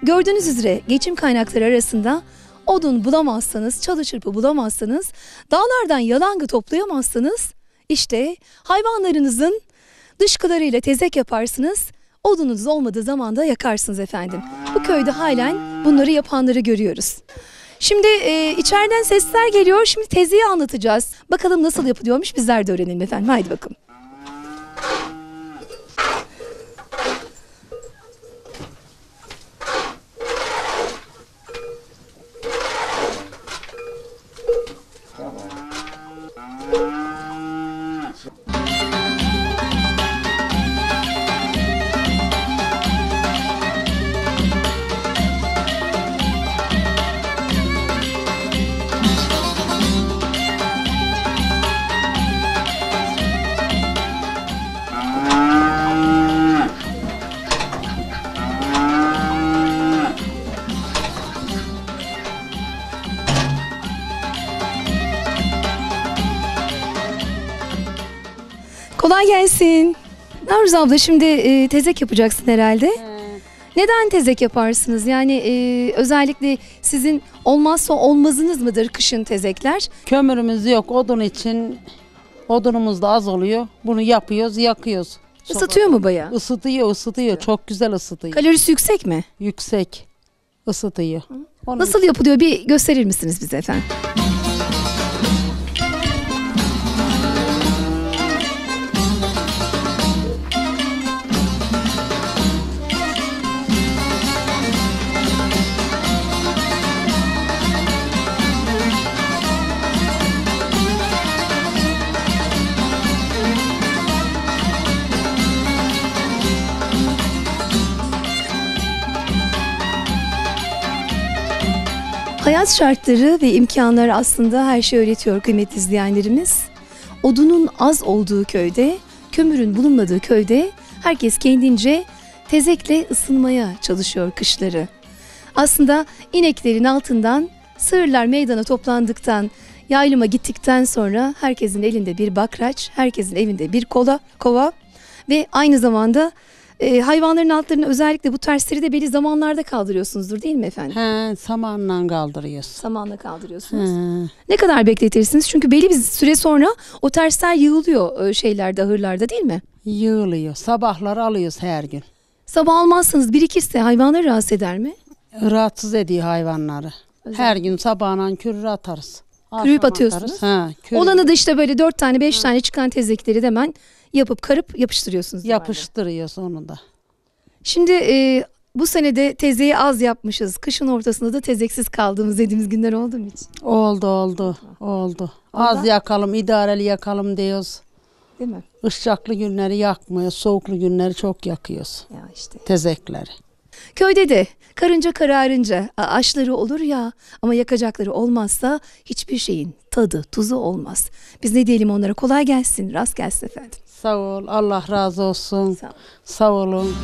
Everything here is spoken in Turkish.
Gördüğünüz üzere geçim kaynakları arasında odun bulamazsanız, çalı çırpı bulamazsanız, dağlardan yalangı toplayamazsanız, işte hayvanlarınızın dışkılarıyla tezek yaparsınız, odununuz olmadığı zaman da yakarsınız efendim. Bu köyde halen bunları yapanları görüyoruz. Şimdi içeriden sesler geliyor, şimdi teziyi anlatacağız. Bakalım nasıl yapılıyormuş, bizler de öğrenelim efendim, haydi bakalım. Kolay gelsin. Navruz abla, şimdi tezek yapacaksın herhalde. Neden tezek yaparsınız? Yani özellikle sizin olmazsa olmazınız mıdır kışın tezekler? Kömürümüz yok, odun için odunumuz da az oluyor. Bunu yapıyoruz, yakıyoruz. Isıtıyor mu bayağı? Isıtıyor. Çok güzel ısıtıyor. Kalorisi yüksek mi? Yüksek. Isıtıyor. Nasıl yapılıyor, bir gösterir misiniz bize efendim? Hayat şartları ve imkanları aslında her şey öğretiyor kıymetli izleyenlerimiz. Odunun az olduğu köyde, kömürün bulunmadığı köyde herkes kendince tezekle ısınmaya çalışıyor kışları. Aslında ineklerin altından sığırlar meydana toplandıktan, yaylıma gittikten sonra herkesin elinde bir bakraç, herkesin evinde bir kova ve aynı zamanda hayvanların altlarını, özellikle bu tersleri de belli zamanlarda kaldırıyorsunuzdur değil mi efendim? He, samanla kaldırıyoruz. Samanla kaldırıyorsunuz. Ne kadar bekletirsiniz? Çünkü belli bir süre sonra o tersler yığılıyor şeylerde, ahırlarda değil mi? Yığılıyor. Sabahları alıyoruz her gün. Sabah almazsanız birikirse hayvanları rahatsız eder mi? Rahatsız ediyor hayvanları. Her gün sabahla kürür atarız. Kürüyüp Akşam atıyorsunuz. atarız. He, Olanı da işte böyle 4 tane 5 tane çıkan tezekleri de hemen yapıp karıp yapıştırıyorsunuz. Yapıştırıyoruz onu da. Şimdi bu senede tezeyi az yapmışız. Kışın ortasında da tezeksiz kaldığımız dediğimiz günler oldu mu hiç? Oldu. Az yakalım, idareli yakalım diyoruz. Değil mi? Işıklı günleri yakmıyoruz, soğuklu günleri çok yakıyoruz. Ya işte. Tezekleri. Köyde de karınca kararınca aşları olur ya, ama yakacakları olmazsa hiçbir şeyin tadı, tuzu olmaz. Biz ne diyelim onlara, kolay gelsin, rast gelsin efendim. Sağ ol, Allah razı olsun. Sağ ol. Sağ olun.